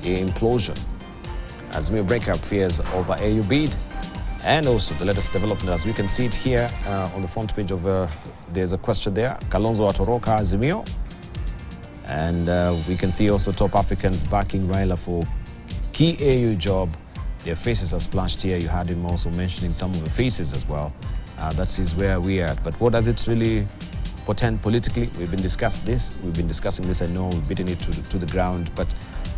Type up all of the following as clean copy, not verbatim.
implosion as we break up fears over AU bid, and also the latest development as we can see it here on the front page of there's a question there, Kalonzo atoroka Azimio, and we can see also top Africans backing Raila for key AU job. Their faces are splashed here. You had him also mentioning some of the faces as well. That is where we are at. But what does it really portend politically? We've been discussing this. I know we've beaten it to the ground, but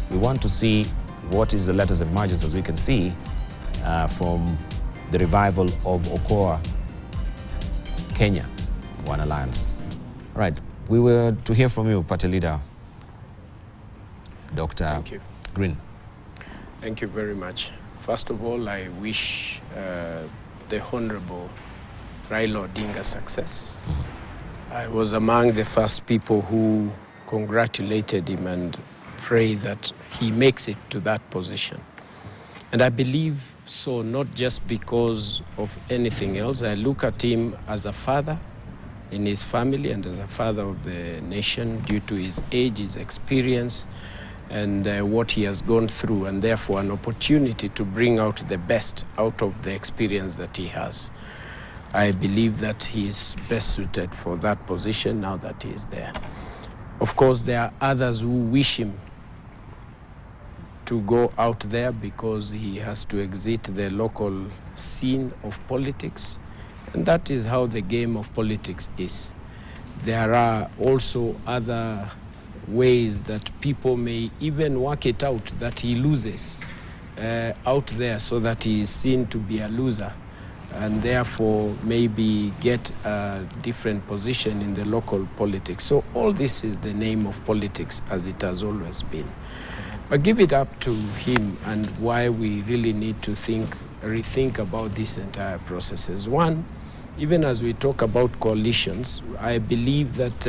we want to see what is the latest emergence, as we can see from the revival of Okoa, Kenya, One Alliance. All right, we were to hear from you, party leader, Dr. Green. Thank you very much. First of all, I wish the Honorable Raila Odinga success. I was among the first people who congratulated him and pray that he makes it to that position. And I believe so, not just because of anything else. I look at him as a father in his family and as a father of the nation due to his age, his experience, and what he has gone through, and therefore an opportunity to bring out the best out of the experience that he has. I believe that he is best suited for that position now that he is there. Of course, there are others who wish him to go out there because he has to exit the local scene of politics, and that is how the game of politics is. There are also other ways that people may even work it out that he loses out there so that he is seen to be a loser, and therefore maybe get a different position in the local politics. So all this is the name of politics as it has always been. But give it up to him and why we really need to rethink about these entire processes. One, even as we talk about coalitions, I believe that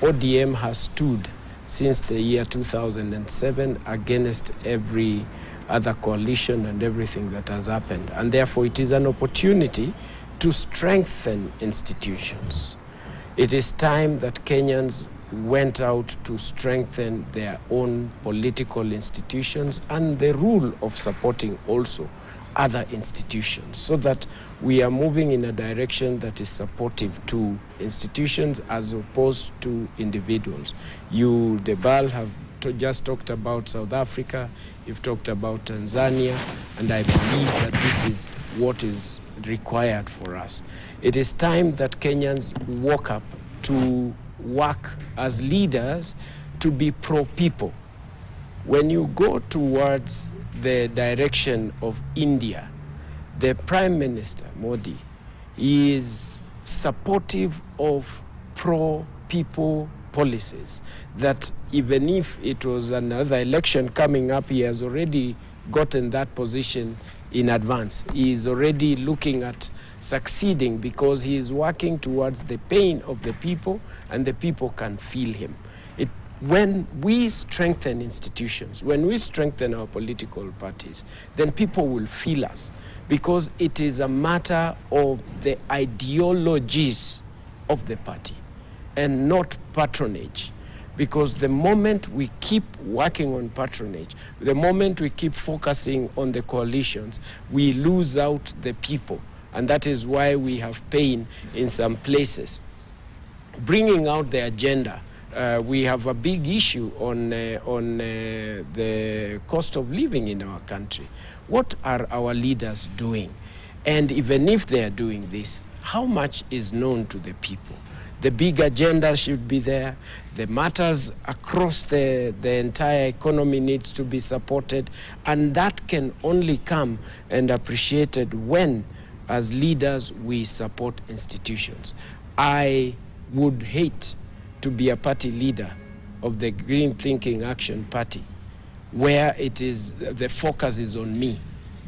ODM has stood since the year 2007 against every other coalition and everything that has happened. And therefore it is an opportunity to strengthen institutions. It is time that Kenyans went out to strengthen their own political institutions and the rule of supporting also other institutions, so that we are moving in a direction that is supportive to institutions as opposed to individuals. You, Debal, have just talked about South Africa, you've talked about Tanzania, and I believe that this is what is required for us. It is time that Kenyans woke up to work as leaders to be pro-people. When you go towards the direction of India, the Prime Minister, Modi, is supportive of pro-people policies, that even if it was another election coming up, he has already gotten that position in advance. He is already looking at succeeding because he is working towards the pain of the people, and the people can feel him. When we strengthen institutions, when we strengthen our political parties, then people will feel us, because it is a matter of the ideologies of the party and not patronage. Because the moment we keep working on patronage, the moment we keep focusing on the coalitions, we lose out the people. And that is why we have pain in some places. Bringing out the agenda, we have a big issue on the cost of living in our country. What are our leaders doing? And even if they are doing this, how much is known to the people? The big agenda should be there. The matters across the entire economy needs to be supported. And that can only come and appreciated when, as leaders, we support institutions. I would hate to be a party leader of the Green Thinking Action Party, where it is the focus is on me.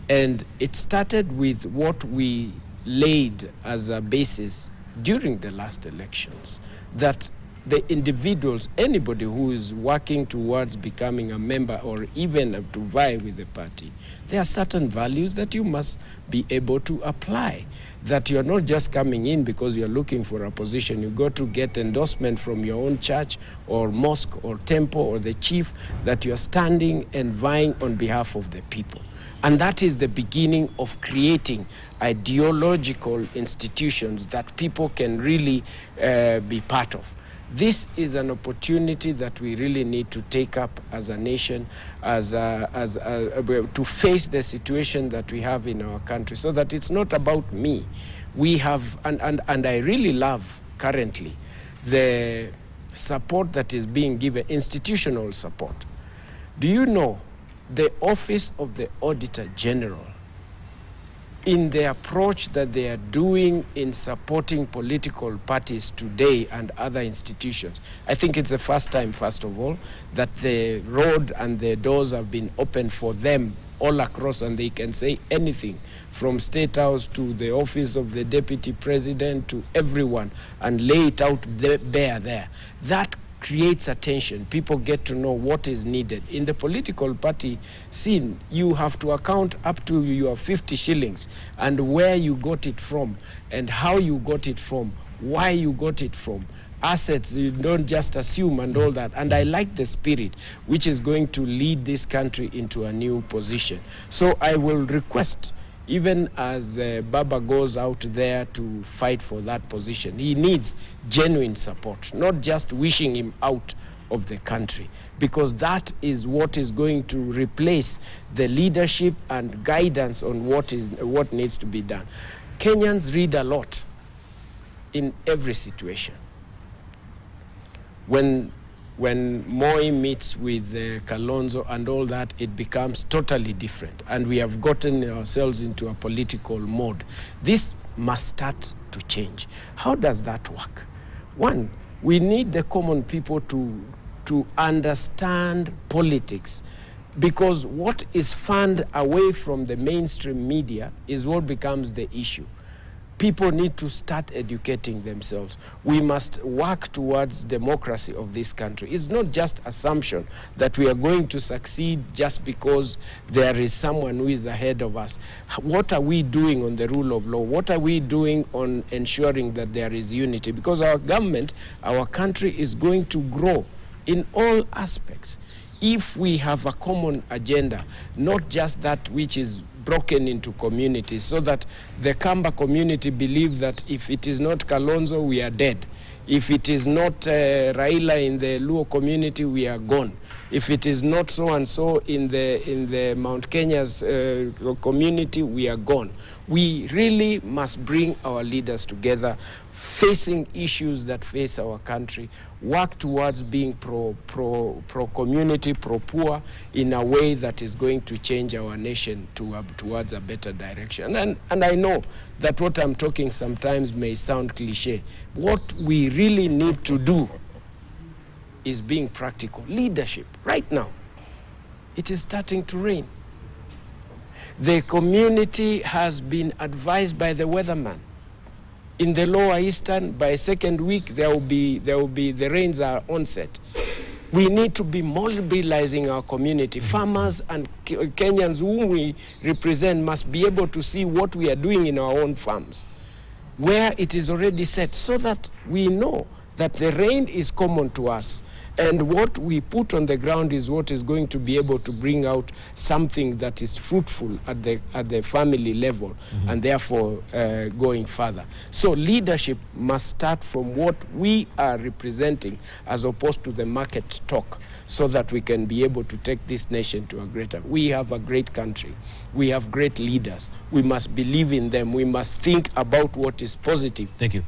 And it started with what we laid as a basis during the last elections, that the individuals, anybody who is working towards becoming a member or even to vie with the party, there are certain values that you must be able to apply. That you're not just coming in because you're looking for a position. You got to get endorsement from your own church or mosque or temple or the chief that you're standing and vying on behalf of the people. And that is the beginning of creating ideological institutions that people can really be part of. This is an opportunity that we really need to take up as a nation, to face the situation that we have in our country, so that it's not about me. We have, and I really love currently the support that is being given, institutional support. Do you know the Office of the Auditor General, in the approach that they are doing in supporting political parties today and other institutions? I think it's the first time, first of all, that the road and the doors have been opened for them all across, and they can say anything from State House to the office of the Deputy President to everyone and lay it out bare there. That creates attention. People get to know what is needed. In the political party scene, you have to account up to your 50 shillings and where you got it from and how you got it from, why you got it from. Assets, you don't just assume and all that. And I like the spirit which is going to lead this country into a new position. So I will request, even as Baba goes out there to fight for that position, he needs genuine support, not just wishing him out of the country, because that is what is going to replace the leadership and guidance on what needs to be done. Kenyans read a lot in every situation. When Moi meets with Kalonzo and all that, it becomes totally different. And we have gotten ourselves into a political mode. This must start to change. How does that work? One, we need the common people to understand politics, because what is fanned away from the mainstream media is what becomes the issue. People need to start educating themselves. We must work towards democracy of this country. It's not just assumption that we are going to succeed just because there is someone who is ahead of us. What are we doing on the rule of law? What are we doing on ensuring that there is unity? Because our government, our country is going to grow in all aspects if we have a common agenda, not just that which is broken into communities, so that the Kamba community believe that if it is not Kalonzo, we are dead. If it is not Raila in the Luo community, we are gone. If it is not so and so in the Mount Kenya's community, we are gone. We really must bring our leaders together, facing issues that face our country, work towards being pro-community, pro-poor, in a way that is going to change our nation towards a better direction. And I know that what I'm talking sometimes may sound cliche. What we really need to do is being practical. Leadership, right now, it is starting to rain. The community has been advised by the weatherman. In the lower eastern, by second week, there will be the rains are onset. We need to be mobilizing our community. Farmers and Kenyans whom we represent must be able to see what we are doing in our own farms, where it is already set, so that we know that the rain is common to us. And what we put on the ground is what is going to be able to bring out something that is fruitful at the family level, and therefore going further. So leadership must start from what we are representing as opposed to the market talk, so that we can be able to take this nation to a greater. We have a great country. We have great leaders. We must believe in them. We must think about what is positive. Thank you.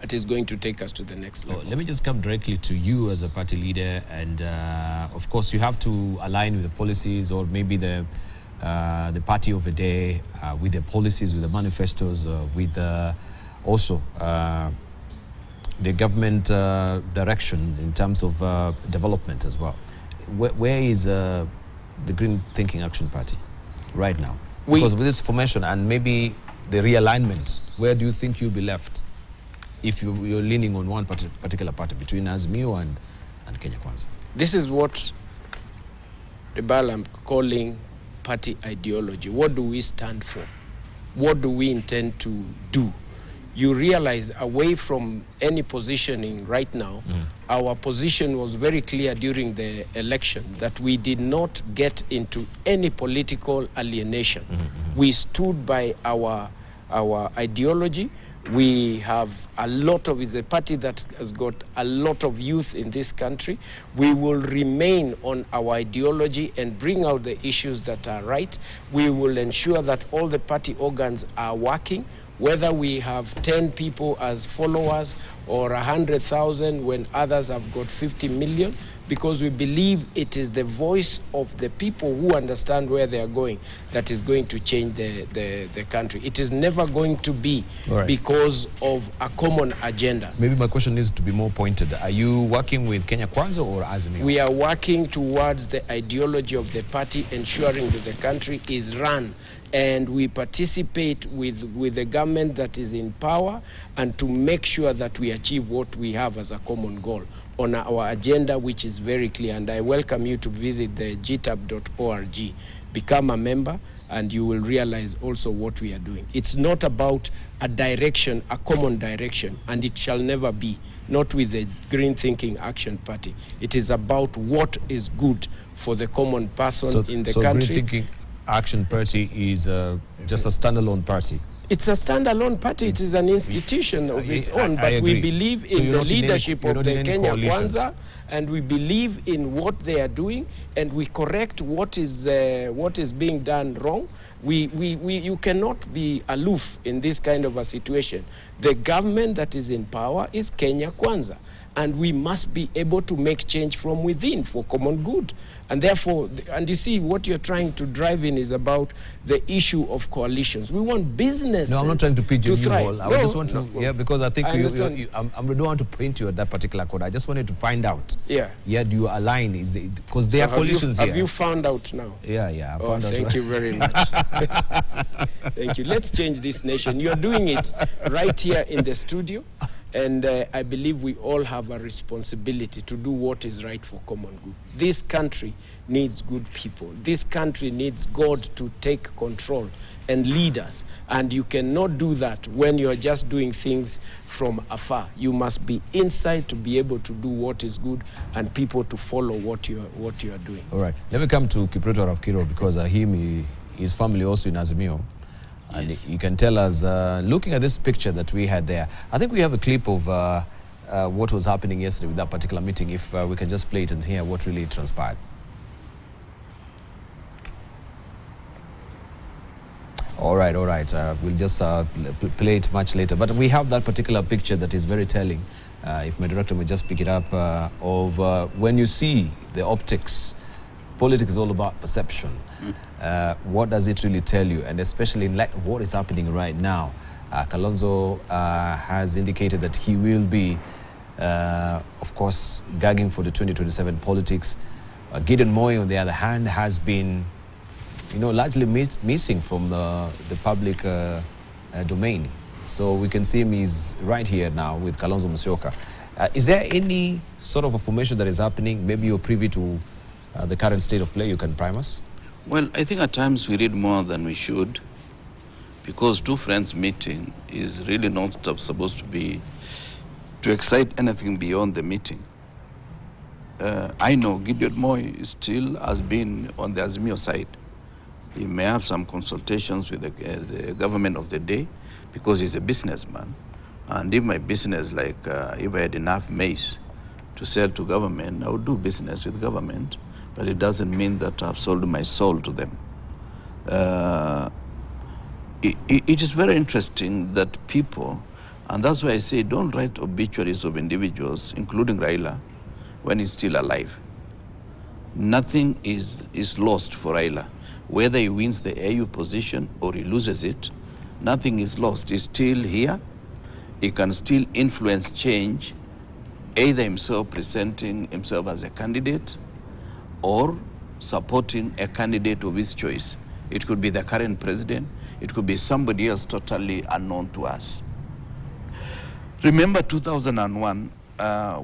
That is going to take us to the next level. Let me just come directly to you as a party leader, and of course you have to align with the policies, or maybe the party of the day, with the policies, with the manifestos, with also the government direction in terms of development as well. Where is the Green Thinking Action Party right now? Because with this formation and maybe the realignment, where do you think you'll be left? if you're leaning on one particular party between Azimio and Kenya Kwanza? This is what Rebel I'm calling party ideology. What do we stand for? What do we intend to do? You realize, away from any positioning right now, our position was very clear during the election that we did not get into any political alienation. We stood by our ideology. We have a lot of, it's a party that has got a lot of youth in this country. We will remain on our ideology and bring out the issues that are right. We will ensure that all the party organs are working, whether we have 10 people as followers or 100,000 when others have got 50 million, because we believe it is the voice of the people who understand where they are going that is going to change the country. It is never going to be because of a common agenda. Maybe my question needs to be more pointed. Are you working with Kenya Kwanza or Azimio? We are working towards the ideology of the party, ensuring that the country is run, and we participate with the government that is in power, and to make sure that we achieve what we have as a common goal on our agenda, which is very clear. And I welcome you to visit the gtab.org. Become a member, and you will realize also what we are doing. It's not about a direction, a common direction, and it shall never be, not with the Green Thinking Action Party. It is about what is good for the common person in the country. Green Thinking Action Party is just a standalone party? It's a standalone party. It is an institution of its own, but we believe in the leadership of the Kenya Kwanza, and we believe in what they are doing, and we correct what is being done wrong. You cannot be aloof in this kind of a situation. The government that is in power is Kenya Kwanza, and we must be able to make change from within for common good. And therefore, and you see, what you're trying to drive in is about the issue of coalitions. We want businesses. No, I'm not trying to pitch you thrive. I just want to, because I think I don't want to point you at that particular code. I just wanted to find out. Yeah. Yeah, do you align? Because there are coalitions here. Have you found out now? Yeah, I found out. Thank you very much. Thank you. Let's change this nation. You're doing it right here in the studio. And I believe we all have a responsibility to do what is right for common good. This country needs good people. This country needs God to take control and lead us. And you cannot do that when you're just doing things from afar. You must be inside to be able to do what is good and people to follow what you are doing. All right. Let me come to Kipreto Rapkiro, because his family also in Azimio. And you can tell us, looking at this picture that we had there, I think we have a clip of what was happening yesterday with that particular meeting, if we can just play it and hear what really transpired. All right. We'll just play it much later. But we have that particular picture that is very telling. If my director may just pick it up, of when you see the optics. Politics is all about perception. What does it really tell you? And especially in light of what is happening right now, Kalonzo has indicated that he will be, of course, gagging for the 2027 politics. Gideon Moi, on the other hand, has been, largely missing from the public domain. So we can see him, he's right here now with Kalonzo Musyoka. Is there any sort of a formation that is happening? Maybe you're privy to the current state of play. You can prime us? Well, I think at times we read more than we should, because two friends meeting is really not supposed to be to excite anything beyond the meeting. I know Gideon Moi still has been on the Azimio side. He may have some consultations with the government of the day, because he's a businessman. And if my business, like if I had enough maize to sell to government, I would do business with government. But it doesn't mean that I've sold my soul to them. It is very interesting that people, and that's why I say don't write obituaries of individuals, including Raila, when he's still alive. Nothing is lost for Raila. Whether he wins the AU position or he loses it, nothing is lost. He's still here. He can still influence change, either himself presenting himself as a candidate or supporting a candidate of his choice. It could be the current president. It could be somebody else totally unknown to us. Remember 2001,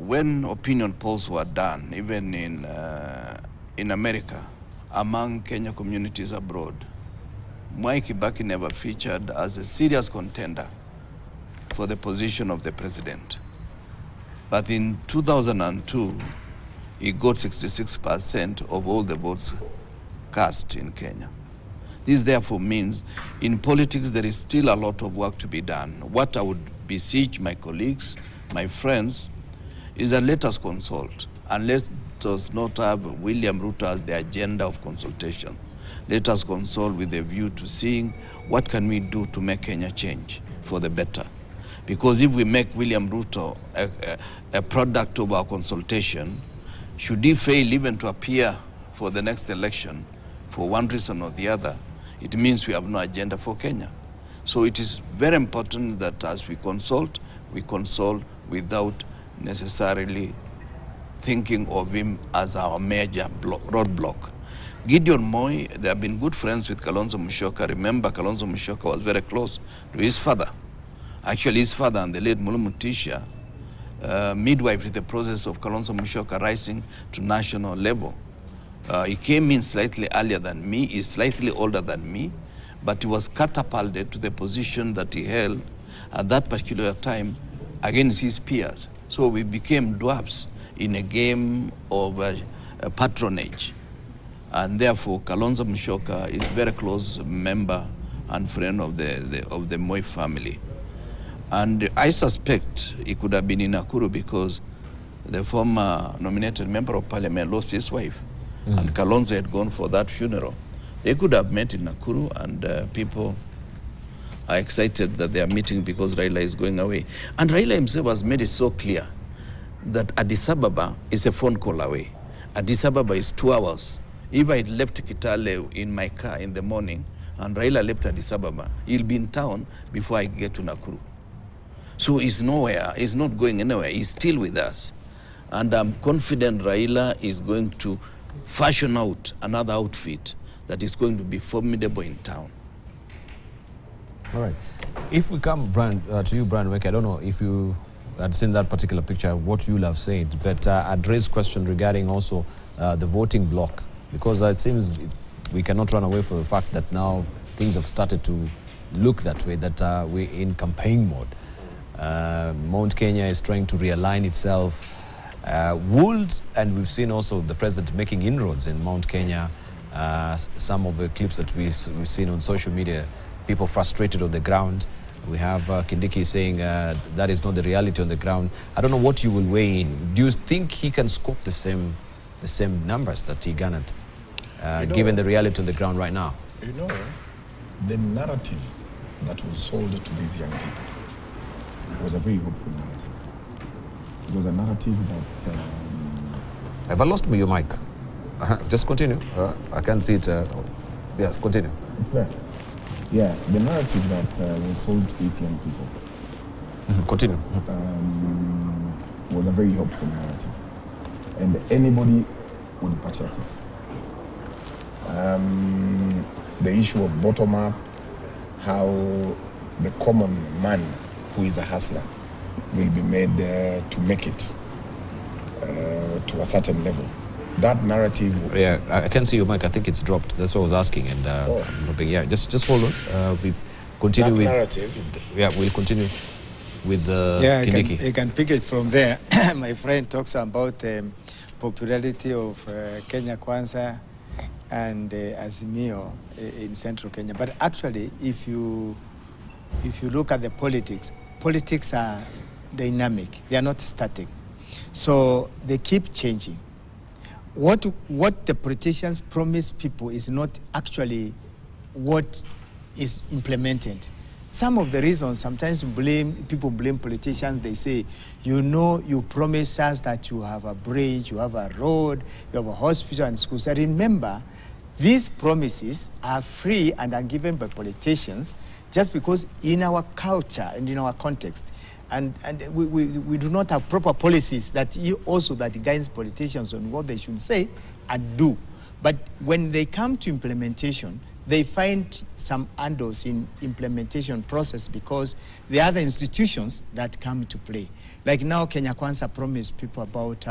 when opinion polls were done, even in America, among Kenya communities abroad, Mwai Kibaki never featured as a serious contender for the position of the president. But in 2002, he got 66% of all the votes cast in Kenya. This therefore means in politics there is still a lot of work to be done. What I would beseech my colleagues, my friends, is that let us consult and let us not have William Ruto as the agenda of consultation. Let us consult with a view to seeing what can we do to make Kenya change for the better. Because if we make William Ruto a product of our consultation, should he fail even to appear for the next election for one reason or the other, it means we have no agenda for Kenya. So it is very important that as we consult without necessarily thinking of him as our major roadblock. Gideon Moi, they have been good friends with Kalonzo Musyoka. Remember, Kalonzo Musyoka was very close to his father. Actually, his father and the late Mulu Mutisha midwife the process of Kalonzo Musyoka rising to national level. He came in slightly earlier than me, he's slightly older than me, but he was catapulted to the position that he held at that particular time against his peers. So we became dwarfs in a game of patronage. And therefore, Kalonzo Musyoka is a very close member and friend of the Moi family. And I suspect he could have been in Nakuru because the former nominated member of parliament lost his wife. And Kalonzo had gone for that funeral. They could have met in Nakuru, and people are excited that they are meeting because Raila is going away. And Raila himself has made it so clear that Addis Ababa is a phone call away. Addis Ababa is 2 hours. If I left Kitale in my car in the morning and Raila left Addis Ababa, he'll be in town before I get to Nakuru. So he's nowhere, he's not going anywhere, he's still with us. And I'm confident Raila is going to fashion out another outfit that is going to be formidable in town. All right. If we come, Brian, to you, Brian Weke, I don't know if you had seen that particular picture, what you'll have said, but I'd raise question regarding also the voting block, because it seems we cannot run away from the fact that now things have started to look that way, that we're in campaign mode. Mount Kenya is trying to realign itself. And we've seen also the president making inroads in Mount Kenya. Some of the clips that we've seen on social media, people frustrated on the ground. We have Kindiki saying that is not the reality on the ground. I don't know what you will weigh in. Do you think he can scope the same numbers that he garnered, given the reality on the ground right now? You know, the narrative that was sold to these young people was a very hopeful narrative. It was a narrative that... Have I lost your mic? Just continue. I can't see it. Yeah, continue. It's there. Yeah, the narrative that was sold to these young people continue. Was a very hopeful narrative. And anybody would purchase it. The issue of bottom-up, how the common man who is a hustler will be made to make it to a certain level. That narrative... Yeah, I can see your mic. I think it's dropped. That's what I was asking. And yeah, just hold on. We continue that with... narrative. Yeah, we'll continue with Kindiki. I can pick it from there. My friend talks about the popularity of Kenya Kwanza and Azimio in central Kenya. But actually, if you look at the politics are dynamic. They are not static. So they keep changing. What the politicians promise people is not actually what is implemented. Some of the reasons, sometimes people blame politicians. They say, you promise us that you have a bridge, you have a road, you have a hospital and schools. I remember, these promises are free and are given by politicians just because in our culture and in our context, and we do not have proper policies that guides politicians on what they should say and do. But when they come to implementation, they find some handles in implementation process because there are other institutions that come to play. Like now, Kenya Kwanza promised people about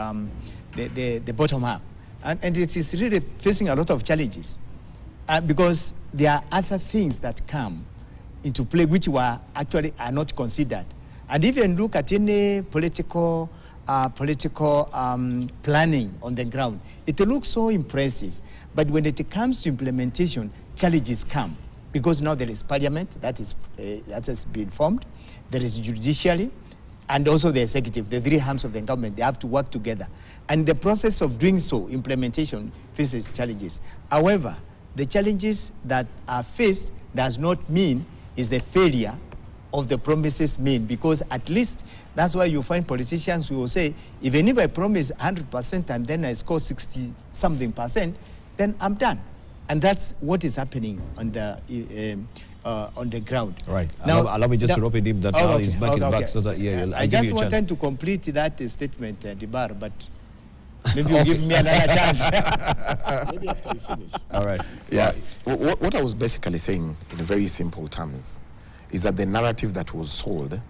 the bottom up. And it is really facing a lot of challenges because there are other things that come into play which are not considered. And even look at any political planning on the ground. It looks so impressive. But when it comes to implementation, challenges come because now there is parliament that has been formed, there is judiciary, and also the executive, the three arms of the government. They have to work together. And the process of doing so, implementation, faces challenges. However, the challenges that are faced does not mean is the failure of the promises made, because at least that's why you find politicians who will say, even if I promise 100% and then I score 60-something%, then I'm done. And that's what is happening on the ground. Right. Now, allow me just to rope it in that now he's back back so that I just wanted to complete that statement, Dibar, but maybe you'll give me another chance. Maybe after you finish. All right. Yeah. What I was basically saying in very simple terms is that the narrative that was sold,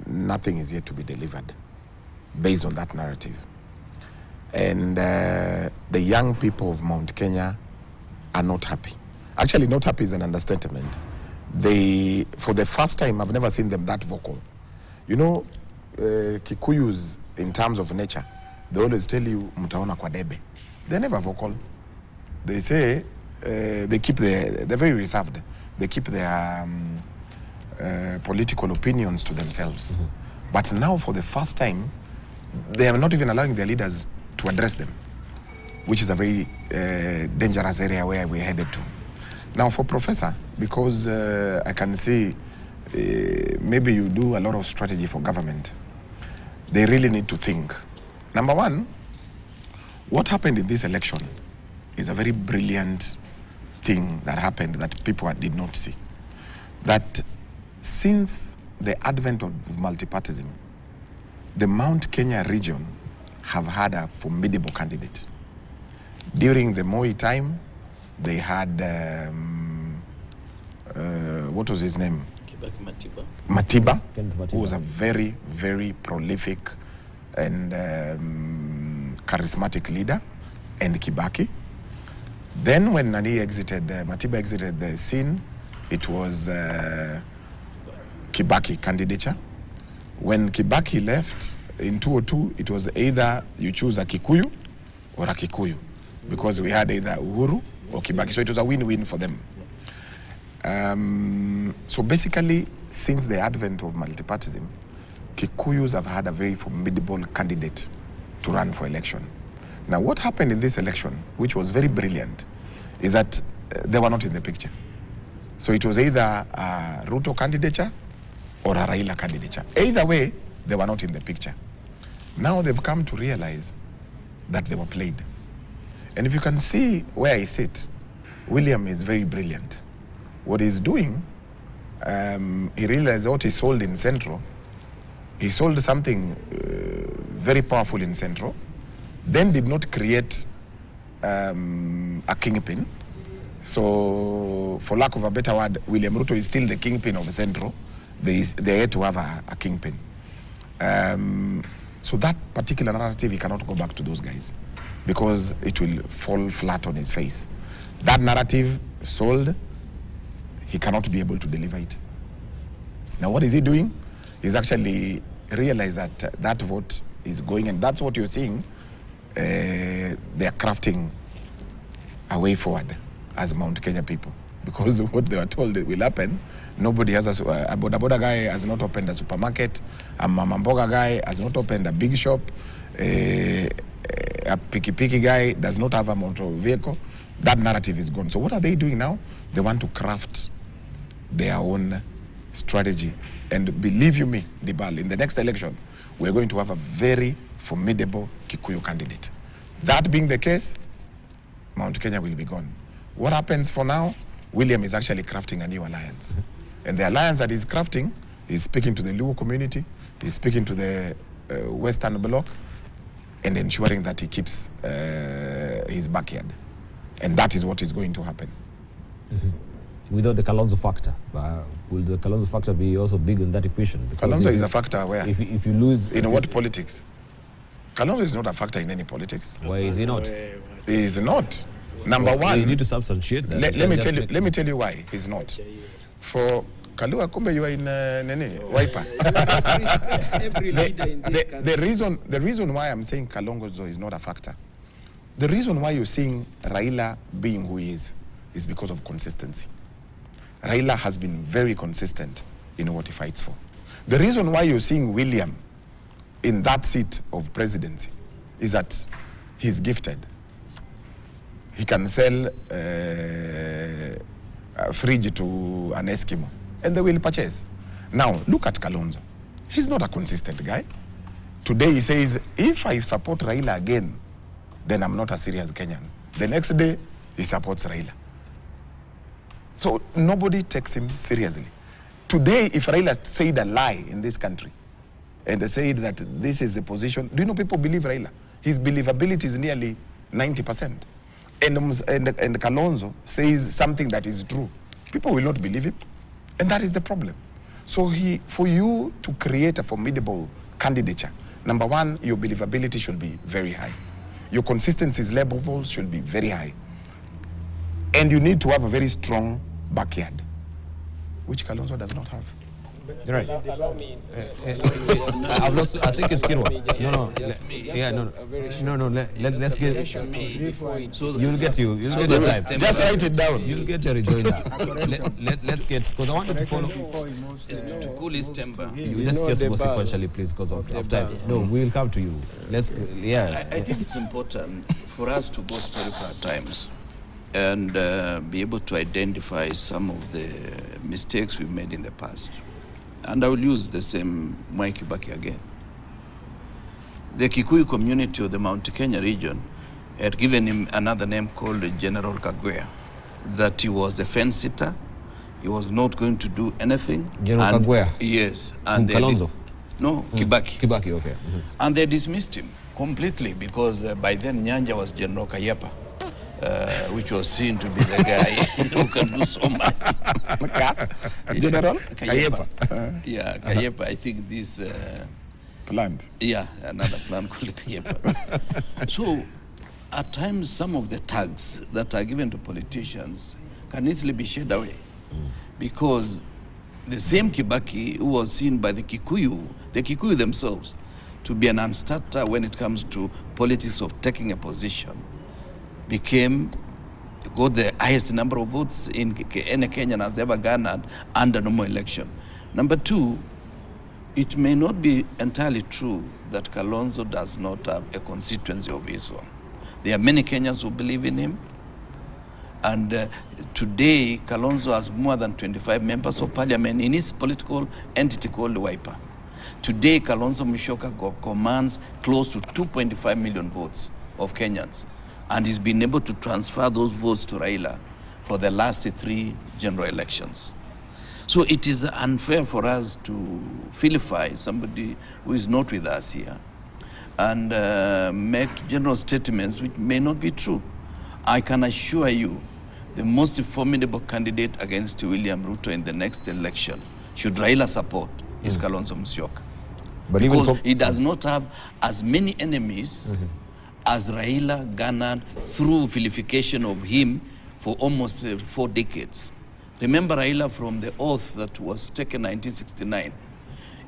nothing is yet to be delivered based on that narrative. And the young people of Mount Kenya are not happy. Actually, not happy is an understatement. They, for the first time, I've never seen them that vocal. You know, Kikuyus, in terms of nature, they always tell you, mutaona kwa debe. They're never vocal. They say, they're very reserved. They keep their political opinions to themselves. Mm-hmm. But now, for the first time, they are not even allowing their leaders to address them, which is a very dangerous area where we're headed to. Now, for Professor, because I can see maybe you do a lot of strategy for government, they really need to think. Number one, what happened in this election is a very brilliant thing that happened that people did not see. That since the advent of multipartyism, the Mount Kenya region have had a formidable candidate. During the Moi time, they had, what was his name? Matiba, who was a very, very prolific and charismatic leader, and Kibaki. Then when Matiba exited the scene, it was Kibaki candidature. When Kibaki left in 2002, it was either you choose a Kikuyu or a Kikuyu, because we had either Uhuru or Kibaki, so it was a win-win for them. So basically, since the advent of multipartyism, Kikuyus have had a very formidable candidate to run for election. Now, what happened in this election, which was very brilliant, is that they were not in the picture. So it was either a Ruto candidature or a Raila candidature. Either way, they were not in the picture. Now they've come to realize that they were played. And if you can see where I sit, William is very brilliant. What he's doing, he realized what he sold in Central. He sold something very powerful in Central, then did not create a kingpin. So, for lack of a better word, William Ruto is still the kingpin of Central. They had to have a kingpin. So that particular narrative, he cannot go back to those guys because it will fall flat on his face. That narrative sold, he cannot be able to deliver it. Now, what is he doing? He's actually realized that that vote is going, and that's what you're seeing. They are crafting a way forward as Mount Kenya people, because what they were told will happen. Nobody has a Boda Boda guy has not opened a supermarket. A Mama Mboga guy has not opened a big shop. A Piki Piki guy does not have a motor vehicle. That narrative is gone. So what are they doing now? They want to craft their own strategy. And believe you me, Dibal, in the next election, we're going to have a very formidable Kikuyu candidate. That being the case, Mount Kenya will be gone. What happens for now? William is actually crafting a new alliance. And the alliance that he's crafting is speaking to the Luo community, he's speaking to the Western Bloc, and ensuring that he keeps his backyard. And that is what is going to happen. Without the Kalonzo factor, will the Kalonzo factor be also big in that equation? Because Kalonzo is a factor where? If you lose... In what politics? Kalonzo is not a factor in any politics. Why is he not? He is not. Number one... You need to substantiate that. Let me tell you why he's not. For Kalua Kumbe, you are in Wiper. Every leader in this country. The reason why I'm saying Kalonzo is not a factor, the reason why you're seeing Raila being who he is because of consistency. Raila has been very consistent in what he fights for. The reason why you're seeing William in that seat of presidency is that he's gifted. He can sell a fridge to an Eskimo and they will purchase. Now, look at Kalonzo. He's not a consistent guy. Today he says, if I support Raila again, then I'm not a serious Kenyan. The next day, he supports Raila. So nobody takes him seriously. Today, if Raila said a lie in this country, and they said that this is the position, do you know people believe Raila? His believability is nearly 90%. And Kalonzo says something that is true. People will not believe him. And that is the problem. So for you to create a formidable candidature, number one, your believability should be very high. Your consistency levels should be very high. And you need to have a very strong backyard, which Kalonzo does not have. You're right. I've lost. I think it's Kirwa. Let's get. You'll get your time. Just write it down. You'll get your rejoinder. Let's get, because I wanted to follow. To cool his temper. Let's just go sequentially, please, because of time. No, we'll come to you. Let's. Yeah. I think it's important for us to go historical times and be able to identify some of the mistakes we've made in the past. And I will use the same Mwai Kibaki again. The Kikuyu community of the Mount Kenya region had given him another name called General Kagwea, that he was a fence-sitter, he was not going to do anything. General Kagwea? Yes. And Kalonzo? No, Kibaki. Kibaki, okay. Mm-hmm. And they dismissed him completely because by then Nyanja was General Kayepa. Which was seen to be the guy who can do so much. General Kayepa. Yeah, Kayepa. I think this... plant. Yeah, another plant called Kayepa. So, at times, some of the tags that are given to politicians can easily be shed away. Because the same Kibaki who was seen by the Kikuyu themselves, to be an unstarter when it comes to politics of taking a position, got the highest number of votes any Kenyan has ever garnered under normal election. Number two, it may not be entirely true that Kalonzo does not have a constituency of his own. There are many Kenyans who believe in him. And today, Kalonzo has more than 25 members of parliament in his political entity called Wiper. Today, Kalonzo Musyoka commands close to 2.5 million votes of Kenyans. And he's been able to transfer those votes to Raila for the last 3 general elections. So it is unfair for us to vilify somebody who is not with us here and make general statements which may not be true. I can assure you the most formidable candidate against William Ruto in the next election, should Raila support, is Kalonzo Musyoka. But because he does not have as many enemies as Raila garnered through vilification of him for almost 4 decades. Remember Raila from the oath that was taken in 1969.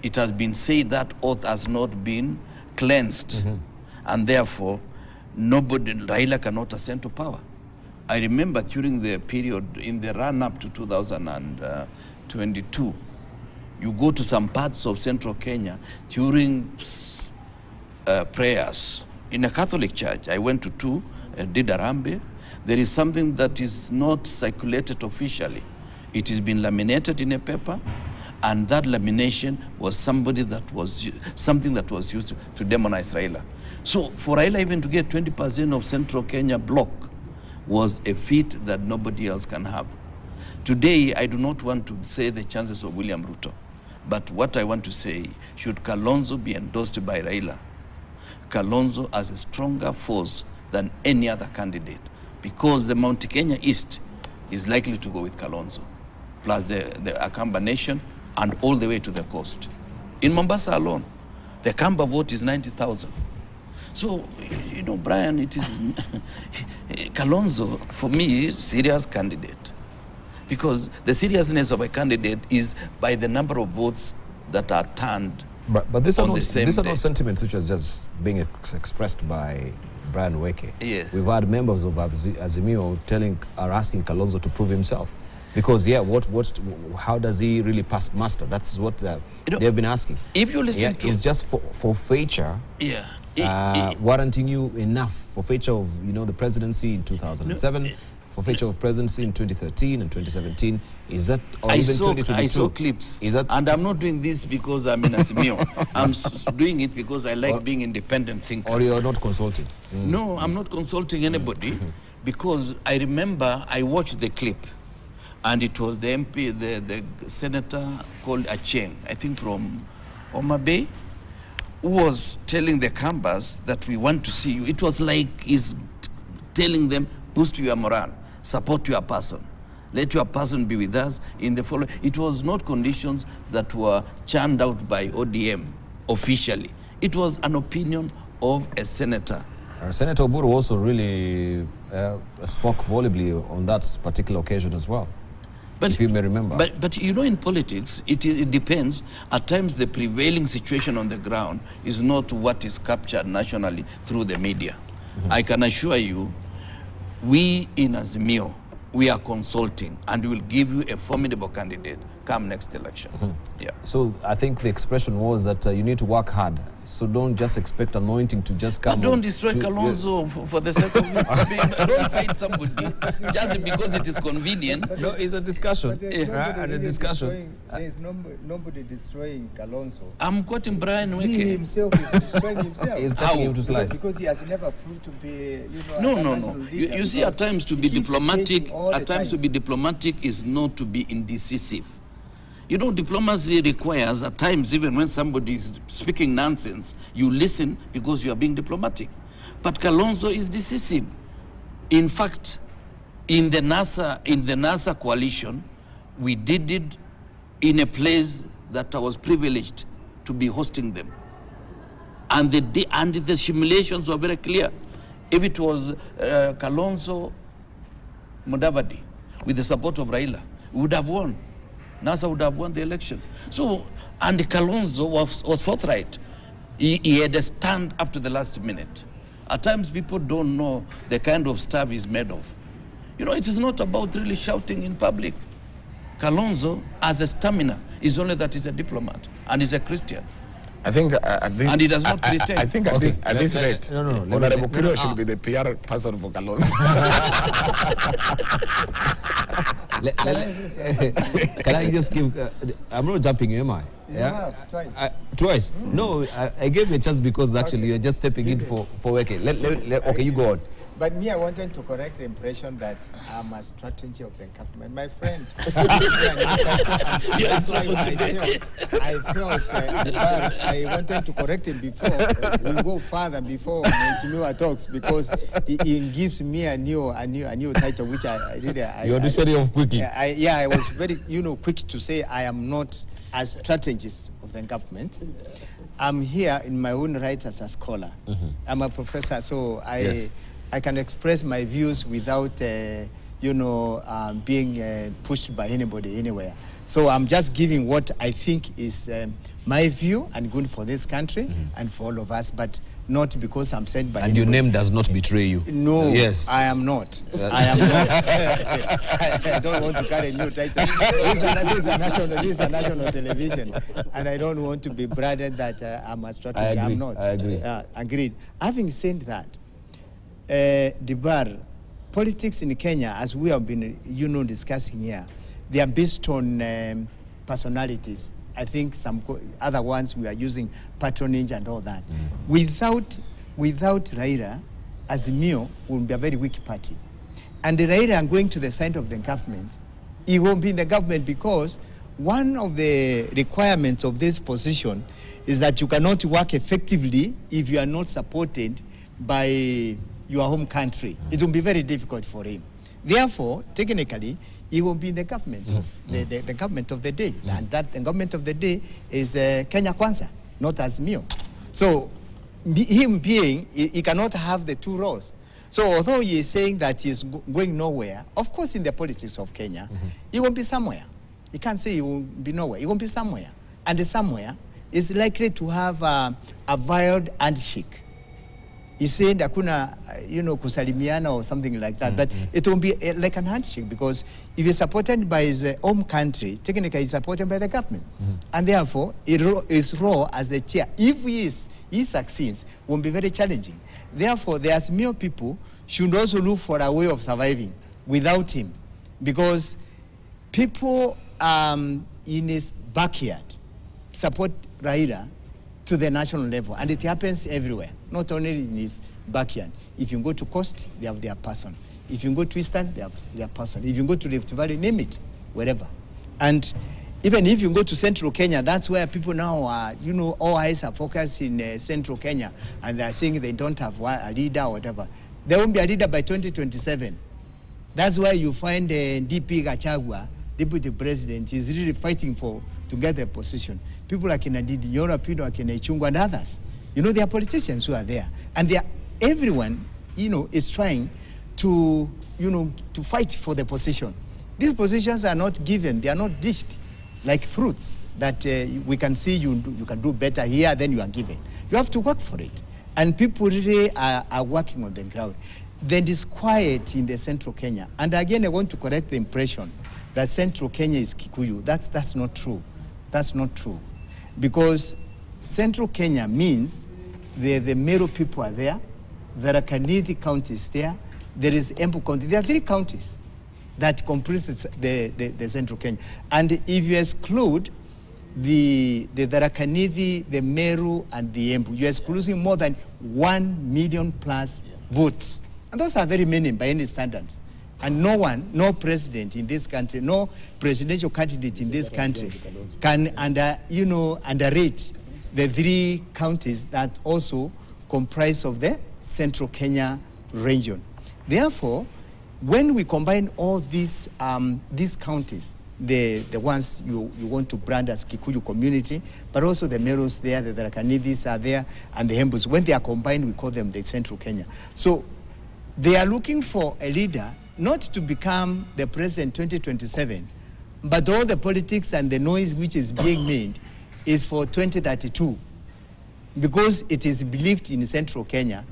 It has been said that oath has not been cleansed, and therefore Raila cannot ascend to power. I remember during the period in the run-up to 2022, you go to some parts of central Kenya during prayers. In a Catholic church, I went to 2, did Arambe. There is something that is not circulated officially. It has been laminated in a paper, and that lamination was something that was used to demonize Raila. So for Raila even to get 20% of central Kenya block was a feat that nobody else can have. Today, I do not want to say the chances of William Ruto, but what I want to say, should Kalonzo be endorsed by Raila, Kalonzo has a stronger force than any other candidate, because the Mount Kenya East is likely to go with Kalonzo, plus the Akamba Nation and all the way to the coast. In Mombasa alone, the Kamba vote is 90,000. So, you know, Brian, it is Kalonzo, for me, is serious candidate. Because the seriousness of a candidate is by the number of votes that are turned. But these are not not sentiments which are just being expressed by Brian Weke. Yes. We've had members of Azimio asking Kalonzo to prove himself. Because, yeah, how does he really pass muster? That's what they've been asking. If you listen to... It's just forfeiture. Yeah. Warranting you enough forfeiture of, you know, the presidency in 2007, forfeiture of presidency in 2013 and 2017. Is that, or even 2022? I saw clips. Is that, and I'm not doing this because I'm in Azimio. I'm doing it because I like being independent thinker. Or you're not consulting? No, I'm not consulting anybody because I remember I watched the clip. And it was the MP, the senator called Acheng, I think from Homa Bay, who was telling the Kambas that we want to see you. It was like he's telling them, boost your morale, support your person. Let your person be with us in the following. It was not conditions that were churned out by ODM officially. It was an opinion of a senator. Senator Oburu also really spoke volubly on that particular occasion as well. But, if you may remember. But you know, in politics, it depends. At times, the prevailing situation on the ground is not what is captured nationally through the media. I can assure you, we in Azimio, we are consulting, and we will give you a formidable candidate come next election. Yeah. So I think the expression was that you need to work hard. So don't just expect anointing to just come. But don't destroy Kalonzo for the sake of it. Don't fight somebody just because it is convenient. No, it's a discussion. There's nobody destroying Kalonzo. I'm quoting Brian Weke. He himself is destroying himself. He's cutting him to slice. Because he has never proved to be, you know, No. You see, at times to be diplomatic, is not to be indecisive. You know, diplomacy requires, at times, even when somebody is speaking nonsense, you listen because you are being diplomatic. But Kalonzo is decisive. In fact, in the NASA coalition, we did it in a place that I was privileged to be hosting them. And the simulations were very clear. If it was Kalonzo Mudavadi with the support of Raila, we would have won. NASA would have won the election. So, and Kalonzo was forthright. He had a stand up to the last minute. At times, people don't know the kind of stuff he's made of. You know, it is not about really shouting in public. Kalonzo, as a stamina, is only that he's a diplomat and he's a Christian. I think and he does not pretend. I think at this rate, Honorable Kiro should be the PR person for Kalonzo. Can I just give? I'm not jumping you, am I? Yeah, twice. Twice? No, I gave you a chance because actually you're just stepping in for Weke. Okay, you go on. But me, I wanted to correct the impression that I'm a strategy of the government. My friend, that's why I wanted to correct him before we go further, before Musyoka talks, because he gives me a new title, which I really... You're the study of quickly. I was very, quick to say I am not a strategist of the government. I'm here in my own right as a scholar. I'm a professor, so I can express my views without, being pushed by anybody anywhere. So I'm just giving what I think is my view and good for this country and for all of us, but not because I'm sent by anybody. Your name does not betray you. No, yes. I am not. I am not. I don't want to carry a new title. This is a national television, and I don't want to be branded that I'm a strategist. I'm not. I agree. Agreed. Having said that, Dibar, politics in Kenya, as we have been, discussing here, they are based on personalities. I think some other ones we are using patronage and all that. Without Raila, Azimio will be a very weak party. And Raila going to the side of the government, he won't be in the government because one of the requirements of this position is that you cannot work effectively if you are not supported by your home country. It will be very difficult for him. Therefore, technically, he will be the government of the government of the day, and that the government of the day is Kenya Kwanza, not Azimio. So, him being, he cannot have the two roles. So, although he is saying that he is going nowhere, of course, in the politics of Kenya, he will be somewhere. He can't say he will be nowhere. He will be somewhere, and the somewhere is likely to have a veiled handshake. He said hakuna, kusalimiana or something like that, but it will be like an handshake, because if he's supported by his home country, technically he's supported by the government. And therefore, his role as the chair, if he succeeds, will be very challenging. Therefore, the Azimio people should also look for a way of surviving without him, because people in his backyard support Raila to the national level, and it happens everywhere, not only in his backyard. If you go to Coast, they have their person. If you go to Eastern, they have their person. If you go to Rift Valley, name it, wherever. And even if you go to Central Kenya, that's where people now are, all eyes are focused in Central Kenya, and they're saying they don't have a leader or whatever. There won't be a leader by 2027. That's why you find DP Gachagua, Deputy President, is really fighting to get their position. People like Gideon, people like Ichungwa and others. They are politicians who are there. And everyone, is trying to fight for the position. These positions are not given, they are not dished like fruits that we can see you can do better here, then you are given. You have to work for it. And people really are working on the ground. Then disquiet in the Central Kenya. And again, I want to correct the impression that Central Kenya is Kikuyu. That's not true. That's not true. Because Central Kenya means the Meru people are there, there are Kanithi counties there, there is Embu County. There are 3 counties that comprise the Central Kenya. And if you exclude the Kanithi, the Meru, and the Embu, you're excluding more than 1 million plus votes. And those are very many by any standards. And no president in this country, no presidential candidate in this country can underrate the 3 counties that also comprise of the Central Kenya region. Therefore, when we combine all these counties, the ones you want to brand as Kikuyu community, but also the Merus there, the Tharaka-Nithis are there, and the Hembus, when they are combined, we call them the Central Kenya. So they are looking for a leader not to become the president 2027, but all the politics and the noise which is being made is for 2032, because it is believed in Central Kenya,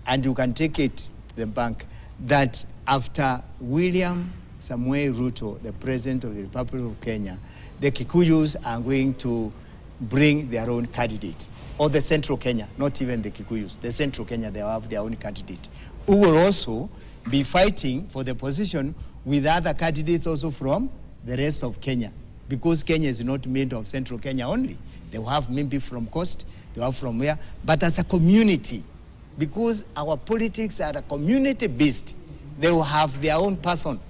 and you can take it to the bank, that after William Samuel Ruto, the president of the Republic of Kenya, the Kikuyus are going to bring their own candidate, or the Central Kenya, not even the Kikuyus, the Central Kenya, they have their own candidate, who will also be fighting for the position with other candidates also from the rest of Kenya, because Kenya is not made of Central Kenya only. They will have maybe from Coast, they will have from where, but as a community, because our politics are community-based, they will have their own person,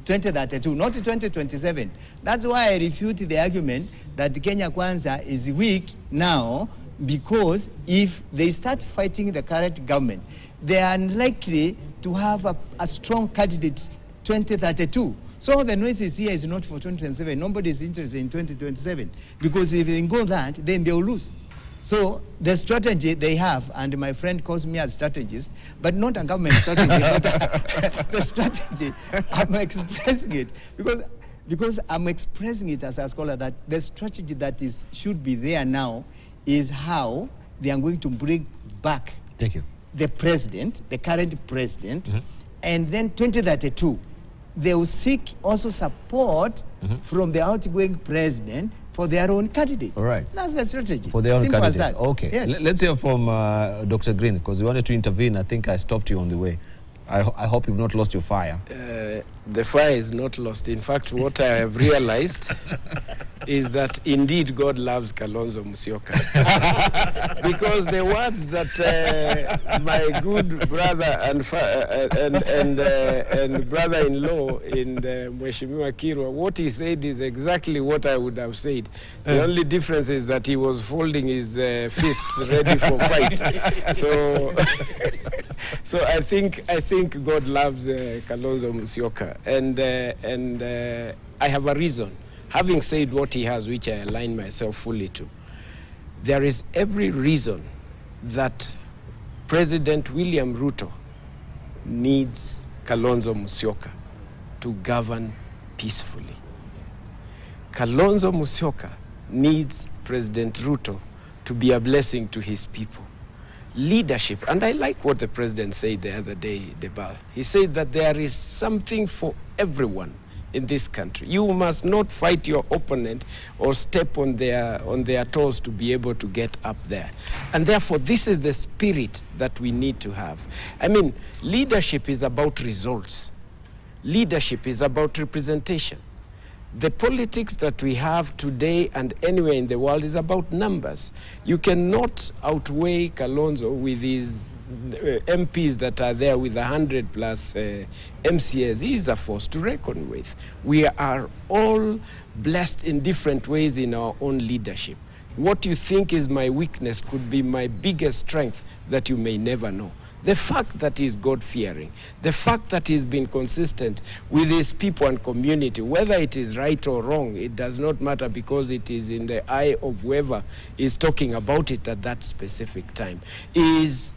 2032, not 2027. That's why I refute the argument that Kenya Kwanza is weak now, because if they start fighting the current government, they are unlikely to have a strong candidate 2032. So the noise here is not for 2027. Nobody is interested in 2027, because if they go that, then they will lose. So the strategy they have, and my friend calls me a strategist, but not a government strategy, but the strategy, I'm expressing it because I'm expressing it as a scholar, that the strategy that should be there now is how they are going to bring back the president, the current president, and then 2032, they will seek also support from the outgoing president for their own candidate. All right. That's the strategy. For their own Simple candidate. as that. Okay. Yes. Let's hear from Dr. Green, because you wanted to intervene. I think I stopped you on the way. I hope you've not lost your fire. The fire is not lost. In fact, what I have realized is that indeed God loves Kalonzo Musyoka. Because the words that my good brother and brother-in-law in Mheshimiwa Kirwa, what he said is exactly what I would have said. The only difference is that he was folding his fists ready for fight. So So I think God loves Kalonzo Musyoka, and I have a reason. Having said what he has, which I align myself fully to, there is every reason that President William Ruto needs Kalonzo Musyoka to govern peacefully. Kalonzo Musyoka needs President Ruto to be a blessing to his people. Leadership, and I like what the president said the other day, Debal. He said that there is something for everyone in this country. You must not fight your opponent or step on their toes to be able to get up there. And therefore, this is the spirit that we need to have. I mean, leadership is about results. Leadership is about representation. The politics that we have today and anywhere in the world is about numbers. You cannot outweigh Kalonzo with his MPs that are there with 100 plus MCAs. He is a force to reckon with. We are all blessed in different ways in our own leadership. What you think is my weakness could be my biggest strength that you may never know. The fact that he's God-fearing, the fact that he's been consistent with his people and community, whether it is right or wrong, it does not matter because it is in the eye of whoever is talking about it at that specific time, is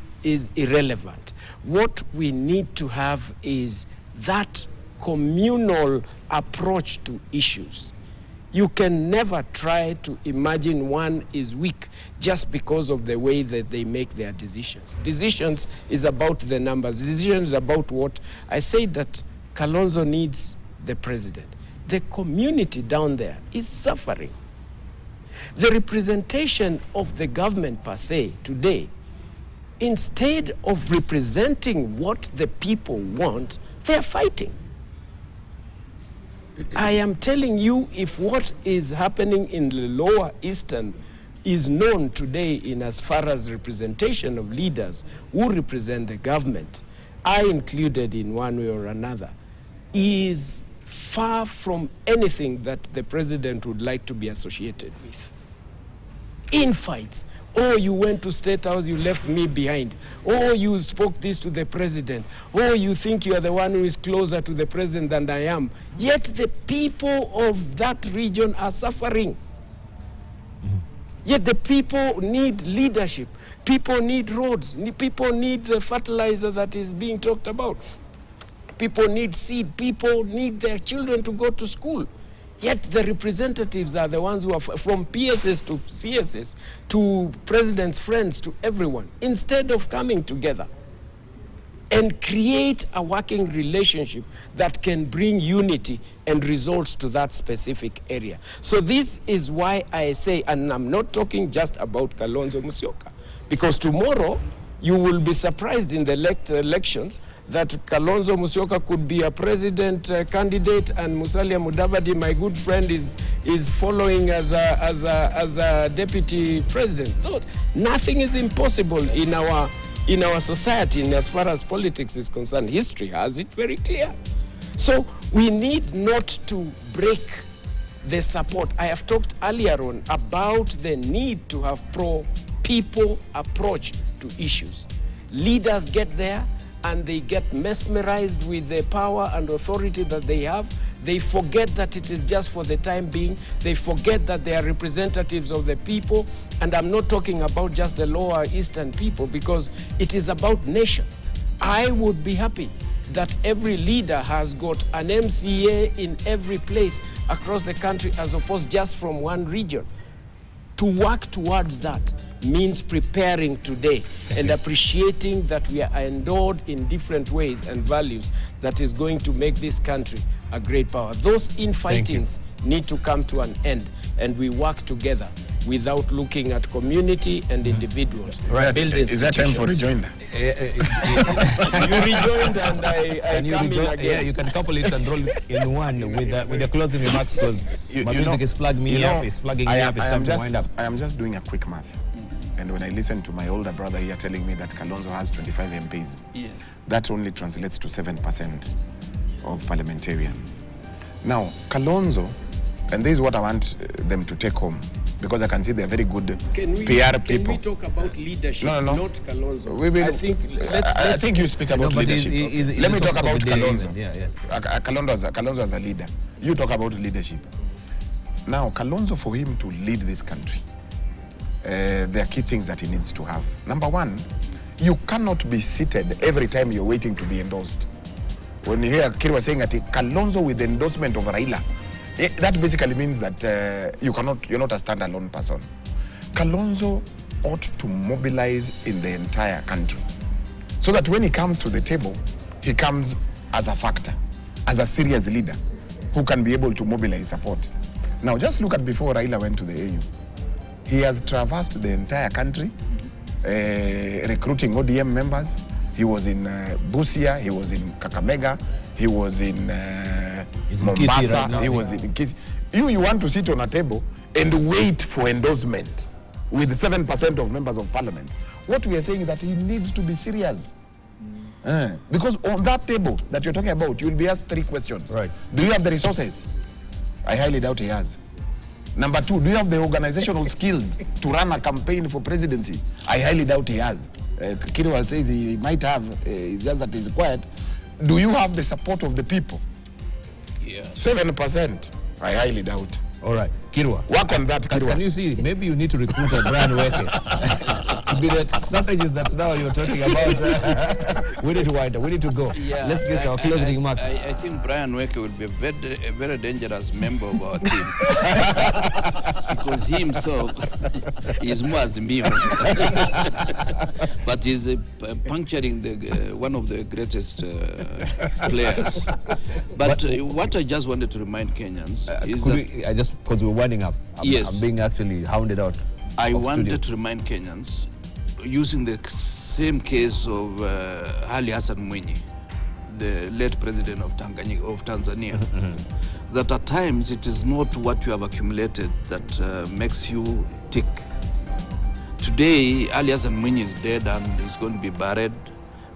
irrelevant. What we need to have is that communal approach to issues. You can never try to imagine one is weak just because of the way that they make their decisions. Decisions is about the numbers. Decisions is about what? I say that Kalonzo needs the president. The community down there is suffering. The representation of the government per se today, instead of representing what the people want, they're fighting. I am telling you, if what is happening in the lower eastern is known today in as far as representation of leaders who represent the government, I included in one way or another, is far from anything that the president would like to be associated with. Infights. Oh, you went to State House, you left me behind. Oh, you spoke this to the president. Oh, you think you are the one who is closer to the president than I am. Yet the people of that region are suffering. Yet the people need leadership. People need roads. People need the fertilizer that is being talked about. People need seed. People need their children to go to school. Yet the representatives are the ones who are from PSS to CSS to president's friends to everyone, instead of coming together and create a working relationship that can bring unity and results to that specific area. So this is why I say, and I'm not talking just about Kalonzo Musyoka, because tomorrow you will be surprised in the elections that Kalonzo Musyoka could be a president candidate and Musalia Mudavadi, my good friend, is following as a deputy president. No, nothing is impossible in our society, and as far as politics is concerned. History has it very clear. So we need not to break the support. I have talked earlier on about the need to have pro-people approach to issues. Leaders get there and they get mesmerized with the power and authority that they have. They forget that it is just for the time being. They forget that they are representatives of the people. And I'm not talking about just the lower eastern people, because it is about nation. I would be happy that every leader has got an MCA in every place across the country, as opposed just from one region. To work towards that means preparing today and appreciating that we are endowed in different ways and values that is going to make this country a great power. Those infightings need to come to an end, and we work together without looking at community and individuals. Right. Is that time for rejoinder? You rejoined and I come in again. Yeah, you can couple it and roll in one with the closing remarks, because my music is flagging me up. It's flagging me up. It's time to wind up. I am just doing a quick math. And when I listen to my older brother here telling me that Kalonzo has 25 MPs, Yes. that only translates to 7% of parliamentarians. Now, Kalonzo, and this is what I want them to take home, because I can see they're very good Can we PR people. Can we talk about leadership, No. not Kalonzo? We will, I think I think you speak about leadership. Let me talk about Kalonzo. Yeah, yes. Kalonzo as a leader. You talk about leadership. Now, Kalonzo, for him to lead this country, there are key things that he needs to have. Number one, you cannot be seated every time you're waiting to be endorsed. When you hear Kirwa saying that Kalonzo with the endorsement of Raila, that basically means that you're not a standalone person. Kalonzo ought to mobilize in the entire country so that when he comes to the table, he comes as a factor, as a serious leader who can be able to mobilize support. Now, just look at before Raila went to the AU. He has traversed the entire country, recruiting ODM members. He was in Busia, he was in Kakamega, he was in Mombasa, right now, he was in Kisii. You want to sit on a table and wait for endorsement with 7% of members of parliament. What we are saying is that he needs to be serious. Because on that table that you're talking about, you'll be asked 3 questions. Right. Do you have the resources? I highly doubt he has. Number 2, do you have the organizational skills to run a campaign for presidency? I highly doubt he has. Kirwa says he might have, it's just that he's quiet. Do you have the support of the people? Yes. 7%, I highly doubt. All right, Kirwa. Work on that, Kirwa. Can you see, maybe you need to recruit a Brian Weke. To be the strategies that now you're talking about. We need to wind up, we need to go. Yeah, Let's get our closing remarks. I think Brian Weke will be a very dangerous member of our team. Because he himself is more Azimio. But he's puncturing one of the greatest players. But what I just wanted to remind Kenyans is that... because we're winding up. Yes. I'm being actually hounded out. I wanted to remind Kenyans, using the same case of Ali Hassan Mwinyi, the late president of Tanzania, that at times it is not what you have accumulated that makes you tick. Today, Ali Hassan Mwinyi is dead and is going to be buried,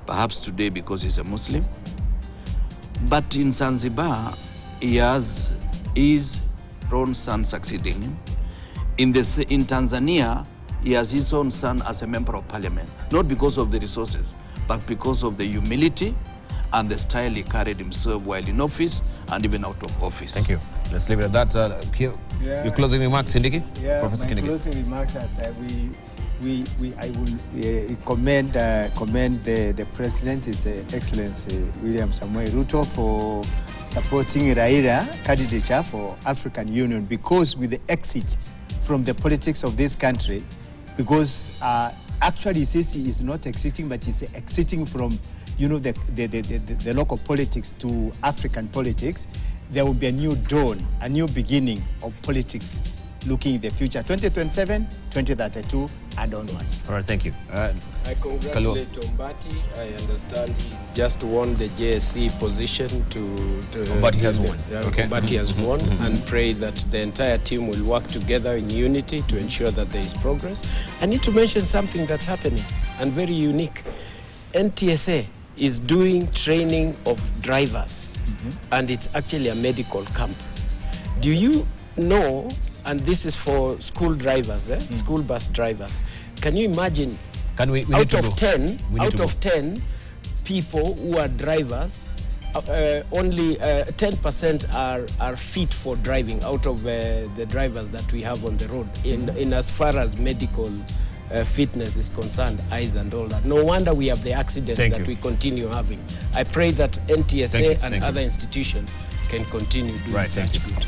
perhaps today because he's a Muslim. But in Zanzibar, he has his own son succeeding him. In Tanzania, he has his own son as a member of parliament, not because of the resources, but because of the humility and the style he carried himself while in office and even out of office. Thank you. Let's leave it at that. Your closing remarks, Sindiki? Yeah, Professor my Kindiki. closing remarks is that I will commend the President, His Excellency William Samoei Ruto, for supporting Raila candidature for African Union, because with the exit from the politics of this country, because actually he says he is not exiting, but he's exiting from the local politics to African politics. There will be a new dawn, a new beginning of politics looking in the future, 2027, 2032 and onwards. All right, thank you. I congratulate Ombati. I understand he's just won the JSC position Ombati has won. Okay. Ombati has won, and pray that the entire team will work together in unity to ensure that there is progress. I need to mention something that's happening and very unique. NTSA is doing training of drivers, and it's actually a medical camp. Do you know, and this is for school drivers, school bus drivers. Can you imagine, out of 10 people who are drivers, only 10% are fit for driving out of the drivers that we have on the road, in as far as medical fitness is concerned, eyes and all that. No wonder we have the accidents we continue having. I pray that NTSA and other institutions can continue doing such good.